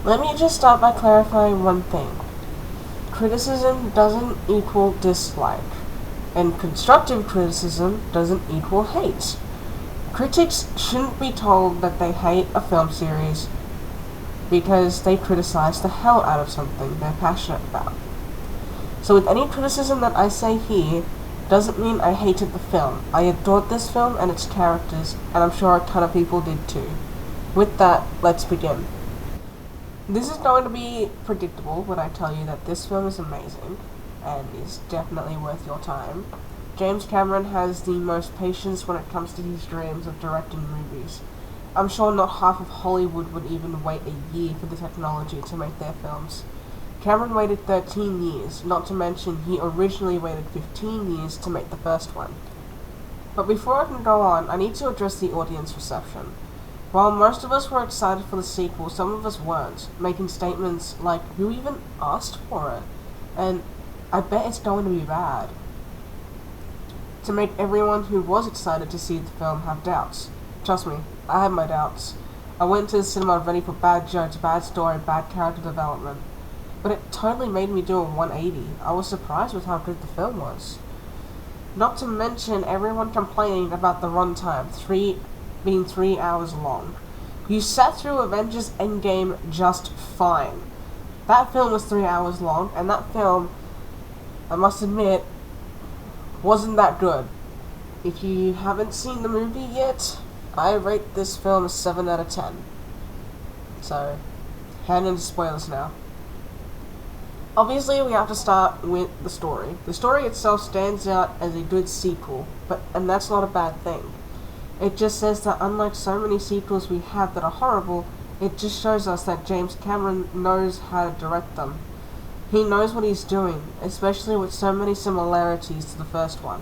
Let me just start by clarifying one thing. Criticism doesn't equal dislike, and constructive criticism doesn't equal hate. Critics shouldn't be told that they hate a film series because they criticize the hell out of something they're passionate about. So with any criticism that I say here, doesn't mean I hated the film. I adored this film and its characters, and I'm sure a ton of people did too. With that, let's begin. This is going to be predictable when I tell you that this film is amazing, and is definitely worth your time. James Cameron has the most patience when it comes to his dreams of directing movies. I'm sure not half of Hollywood would even wait a year for the technology to make their films. Cameron waited 13 years, not to mention he originally waited 15 years to make the first one. But before I can go on, I need to address the audience reception. While most of us were excited for the sequel, some of us weren't, making statements like, "Who even asked for it?" and "I bet it's going to be bad," to make everyone who was excited to see the film have doubts. Trust me, I had my doubts. I went to the cinema ready for bad jokes, bad story, bad character development. But it totally made me do a 180. I was surprised with how good the film was. Not to mention everyone complaining about the runtime, being 3 hours long. You sat through Avengers Endgame just fine. That film was 3 hours long, and that film, I must admit, wasn't that good. If you haven't seen the movie yet, I rate this film a 7 out of 10. So, head into spoilers now. Obviously, we have to start with the story. The story itself stands out as a good sequel, and that's not a bad thing. It just says that unlike so many sequels we have that are horrible, it just shows us that James Cameron knows how to direct them. He knows what he's doing, especially with so many similarities to the first one.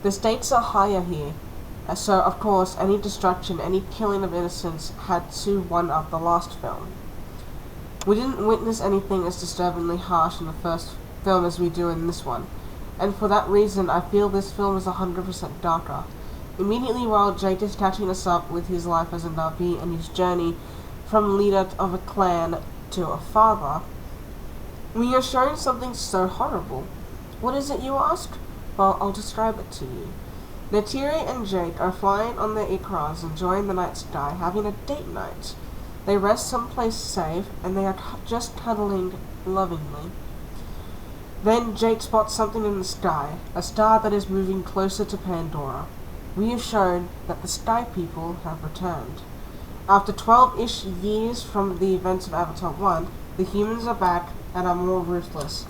The stakes are higher here, so of course any destruction, any killing of innocents had to one-up the last film. We didn't witness anything as disturbingly harsh in the first film as we do in this one, and for that reason I feel this film is 100% darker. Immediately while Jake is catching us up with his life as a Navi and his journey from leader of a clan to a father, we are shown something so horrible. What is it, you ask? Well, I'll describe it to you. Neytiri and Jake are flying on their Ikras, enjoying the night sky, having a date night. They rest someplace safe, and they are just cuddling lovingly. Then Jake spots something in the sky, a star that is moving closer to Pandora. We are shown that the Sky People have returned. After 12-ish years from the events of Avatar 1, the humans are back and are more ruthless.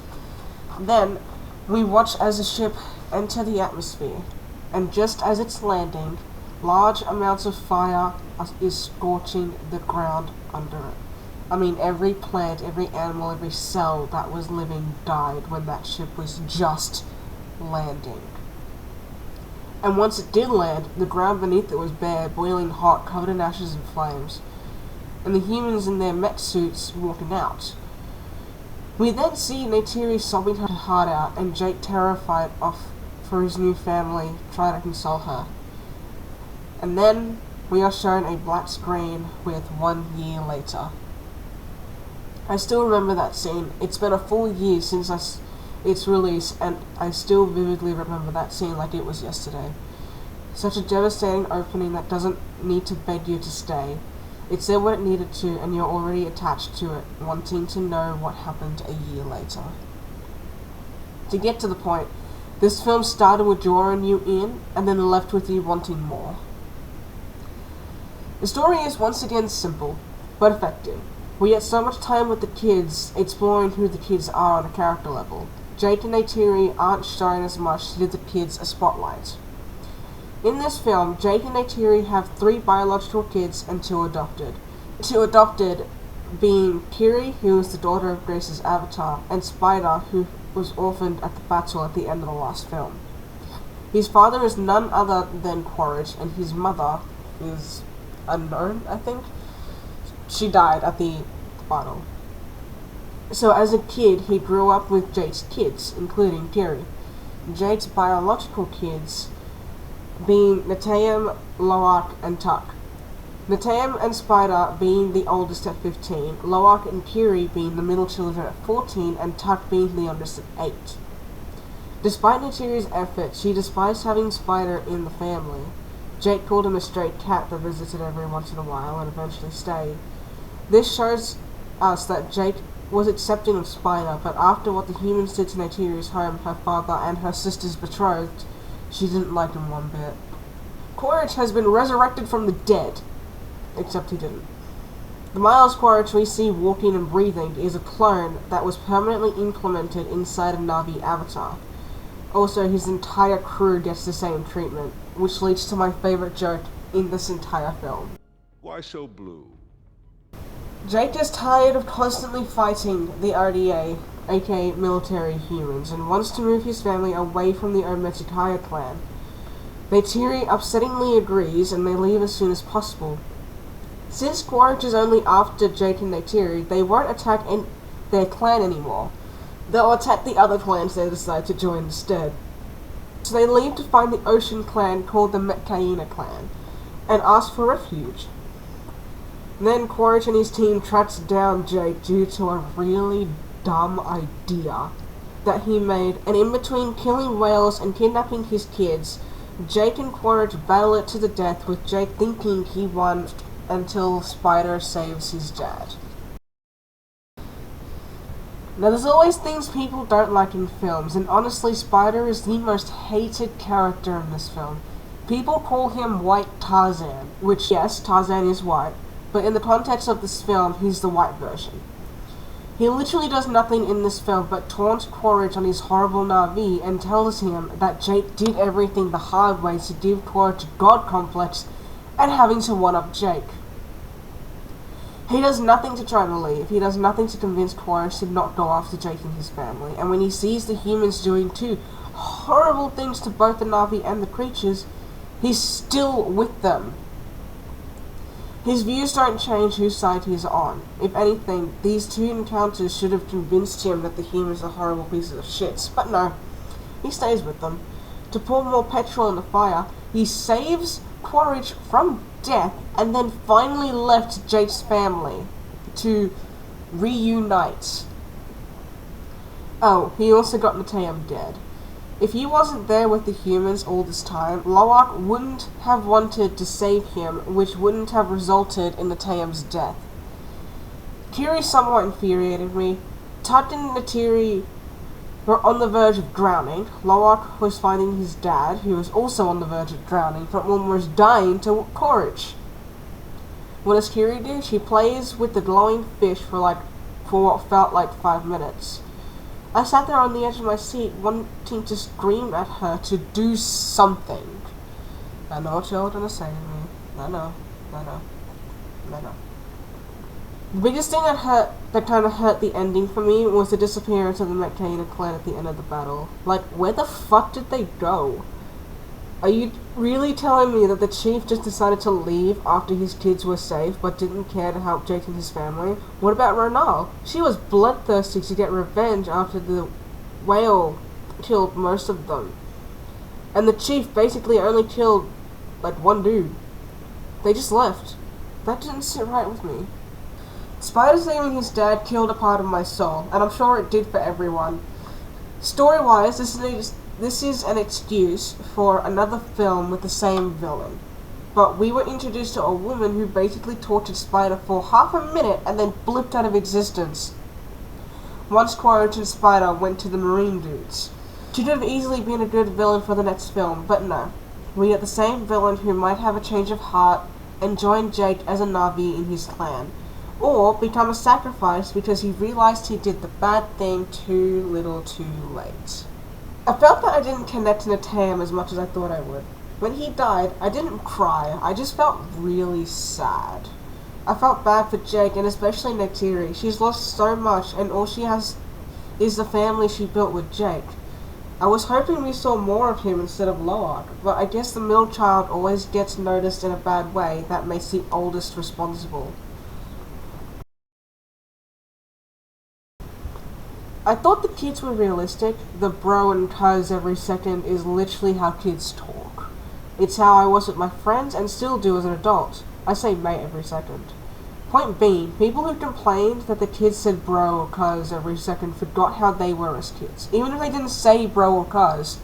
Then, we watch as the ship enter the atmosphere, and just as it's landing, large amounts of fire is scorching the ground under it. I mean, every plant, every animal, every cell that was living died when that ship was just landing. And once it did land, the ground beneath it was bare, boiling hot, covered in ashes and flames, and the humans in their mech suits walking out. We then see Neytiri sobbing her heart out, and Jake, terrified for his new family, try to console her. And then we are shown a black screen with 1 year later. I still remember that scene. It's been a full year since its release, and I still vividly remember that scene like it was yesterday. Such a devastating opening that doesn't need to beg you to stay. It said what it needed to, and you're already attached to it, wanting to know what happened a year later. To get to the point, this film started with drawing you in, and then left with you wanting more. The story is once again simple, but effective. We get so much time with the kids, exploring who the kids are on a character level. Jake and Neytiri aren't shown as much to give the kids a spotlight. In this film, Jake and Neytiri have 3 biological kids and 2 adopted. 2 adopted being Kiri, who is the daughter of Grace's avatar, and Spider, who was orphaned at the battle at the end of the last film. His father is none other than Quaritch, and his mother is unknown, I think. She died at the battle. So as a kid, he grew up with Jake's kids, including Kiri. Jake's biological kids being Natayam, Loak, and Tuck. Natam and Spider being the oldest at 15, Loak and Kiri being the middle children at 14, and Tuck being the youngest at 8. Despite Natiri's efforts, she despised having Spider in the family. Jake called him a stray cat that visited every once in a while and eventually stayed. This shows us that Jake was accepting of Spider, but after what the humans did to Natiri's home, her father, and her sister's betrothed, she didn't like him one bit. Quaritch has been resurrected from the dead. Except he didn't. The Miles Quaritch we see walking and breathing is a clone that was permanently implemented inside a Na'vi avatar. Also, his entire crew gets the same treatment, which leads to my favorite joke in this entire film. Why so blue? Jake is tired of constantly fighting the RDA, aka military humans, and wants to move his family away from the Ometikaya clan. Neytiri upsettingly agrees, and they leave as soon as possible. Since Quaritch is only after Jake and Neytiri, they won't attack their clan anymore. They'll attack the other clans they decide to join instead. So they leave to find the ocean clan called the Metkaina clan, and ask for refuge. Then Quaritch and his team tracks down Jake due to a really dumb idea that he made, and in between killing whales and kidnapping his kids, Jake and Quaritch battle it to the death, with Jake thinking he won until Spider saves his dad. Now, there's always things people don't like in films, and honestly, Spider is the most hated character in this film. People call him White Tarzan, which, yes, Tarzan is white, but in the context of this film, he's the white version. He literally does nothing in this film but taunts Quaritch on his horrible Na'vi and tells him that Jake did everything the hard way to give Quaritch a god complex and having to one-up Jake. He does nothing to try to leave. He does nothing to convince Quaritch to not go after Jake and his family. And when he sees the humans doing two horrible things to both the Na'vi and the creatures, he's still with them. His views don't change whose side he's on. If anything, these two encounters should have convinced him that the humans are horrible pieces of shit. But no, he stays with them. To pour more petrol in the fire, he saves Quaritch from death, and then finally left Jake's family to reunite. Oh, he also got Natam dead. If he wasn't there with the humans all this time, Loak wouldn't have wanted to save him, which wouldn't have resulted in Natam's death. Kiri somewhat infuriated me. Tut and Neytiri were on the verge of drowning. Loak was finding his dad, who was also on the verge of drowning, from almost dying to Quaritch. What does Kiri do? She plays with the glowing fish for what felt like 5 minutes. I sat there on the edge of my seat, wanting to scream at her to do something. I know what you're gonna say to me. I know. The biggest thing that kind of hurt the ending for me was the disappearance of the Metkaina clan at the end of the battle. Like, where the fuck did they go? Are you really telling me that the chief just decided to leave after his kids were safe, but didn't care to help Jake and his family? What about Ronal? She was bloodthirsty to get revenge after the whale killed most of them. And the chief basically only killed, one dude. They just left. That didn't sit right with me. Spider saving his dad killed a part of my soul, and I'm sure it did for everyone. Story-wise, this is an excuse for another film with the same villain. But we were introduced to a woman who basically tortured Spider for half a minute and then blipped out of existence once Quaritch and Spider went to the Marine dudes. She could have easily been a good villain for the next film, but no. We get the same villain who might have a change of heart and join Jake as a Na'vi in his clan, or become a sacrifice because he realized he did the bad thing too little too late. I felt that I didn't connect to Natam as much as I thought I would. When he died, I didn't cry, I just felt really sad. I felt bad for Jake, and especially Neytiri. She's lost so much, and all she has is the family she built with Jake. I was hoping we saw more of him instead of Loak, but I guess the middle child always gets noticed in a bad way that makes the oldest responsible. I thought the kids were realistic. The bro and cuz every second is literally how kids talk. It's how I was with my friends and still do as an adult. I say mate every second. Point being, people who complained that the kids said bro or cuz every second forgot how they were as kids. Even if they didn't say bro or cuz,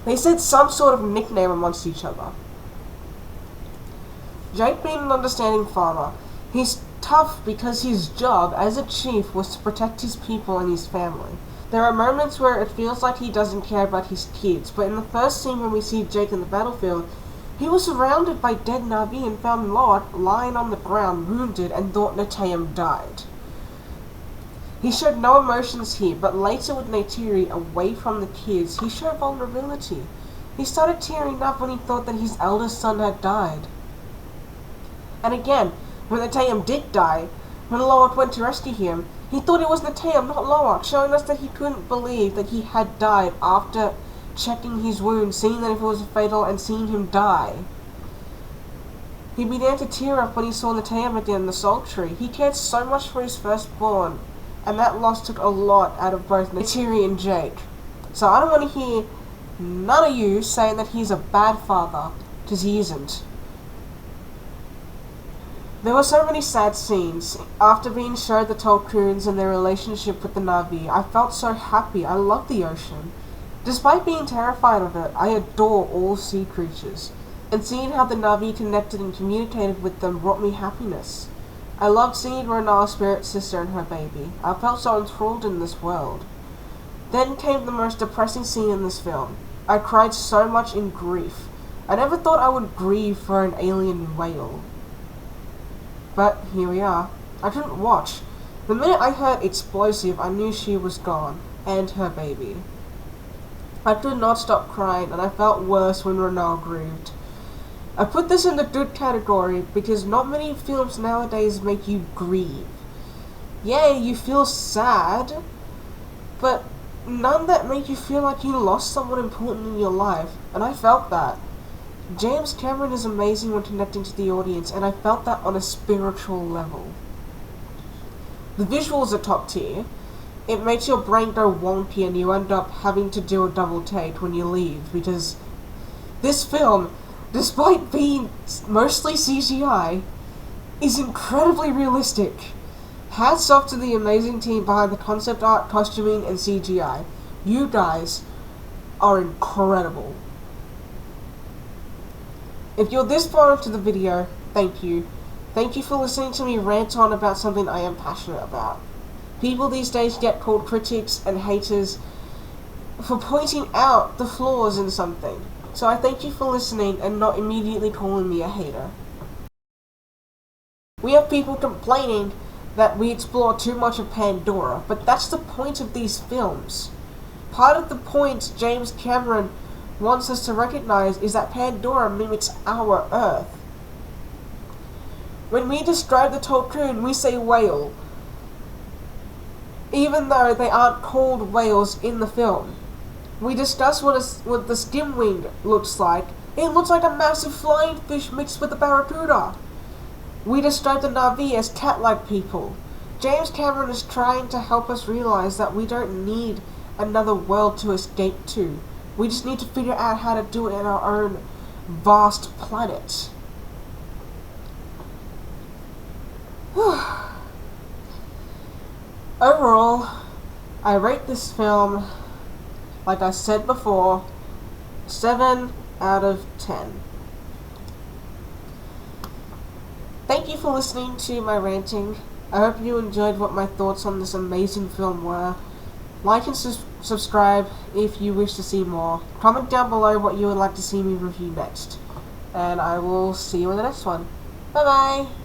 they said some sort of nickname amongst each other. Jake being an understanding father, he's tough because his job as a chief was to protect his people and his family. There are moments where it feels like he doesn't care about his kids, but in the first scene when we see Jake in the battlefield, he was surrounded by dead Na'vi and found Lot lying on the ground, wounded, and thought Neteyam died. He showed no emotions here, but later with Neytiri away from the kids, he showed vulnerability. He started tearing up when he thought that his eldest son had died. And again, when Neteyam did die, when Loak went to rescue him, he thought it was Neteyam, not Loak, showing us that he couldn't believe that he had died after checking his wound, seeing that if it was fatal, and seeing him die. He began to tear up when he saw Neteyam again in the sultry. He cared so much for his firstborn, and that loss took a lot out of both Neytiri and Jake. So I don't want to hear none of you saying that he's a bad father, because he isn't. There were so many sad scenes. After being showed the Tulkuns and their relationship with the Na'vi, I felt so happy. I love the ocean. Despite being terrified of it, I adore all sea creatures. And seeing how the Na'vi connected and communicated with them brought me happiness. I loved seeing Renal's spirit sister and her baby. I felt so enthralled in this world. Then came the most depressing scene in this film. I cried so much in grief. I never thought I would grieve for an alien whale. But here we are. I couldn't watch. The minute I heard explosive, I knew she was gone, and her baby. I could not stop crying, and I felt worse when Renal grieved. I put this in the good category because not many films nowadays make you grieve. Yeah, you feel sad, but none that make you feel like you lost someone important in your life, and I felt that. James Cameron is amazing when connecting to the audience, and I felt that on a spiritual level. The visuals are top tier. It makes your brain go wonky and you end up having to do a double take when you leave, because this film, despite being mostly CGI, is incredibly realistic. Hats off to the amazing team behind the concept art, costuming, and CGI. You guys are incredible. If you're this far into the video, thank you. Thank you for listening to me rant on about something I am passionate about. People these days get called critics and haters for pointing out the flaws in something. So I thank you for listening and not immediately calling me a hater. We have people complaining that we explore too much of Pandora, but that's the point of these films. Part of the point James Cameron wants us to recognize is that Pandora mimics our Earth. When we describe the Tulkun, we say whale, even though they aren't called whales in the film. We discuss what the skimwing looks like. It looks like a massive flying fish mixed with a barracuda. We describe the Na'vi as cat-like people. James Cameron is trying to help us realize that we don't need another world to escape to. We just need to figure out how to do it in our own vast planet. Overall, I rate this film, like I said before, 7 out of 10. Thank you for listening to my ranting. I hope you enjoyed what my thoughts on this amazing film were. Like and subscribe if you wish to see more. Comment down below what you would like to see me review next. And I will see you in the next one. Bye bye!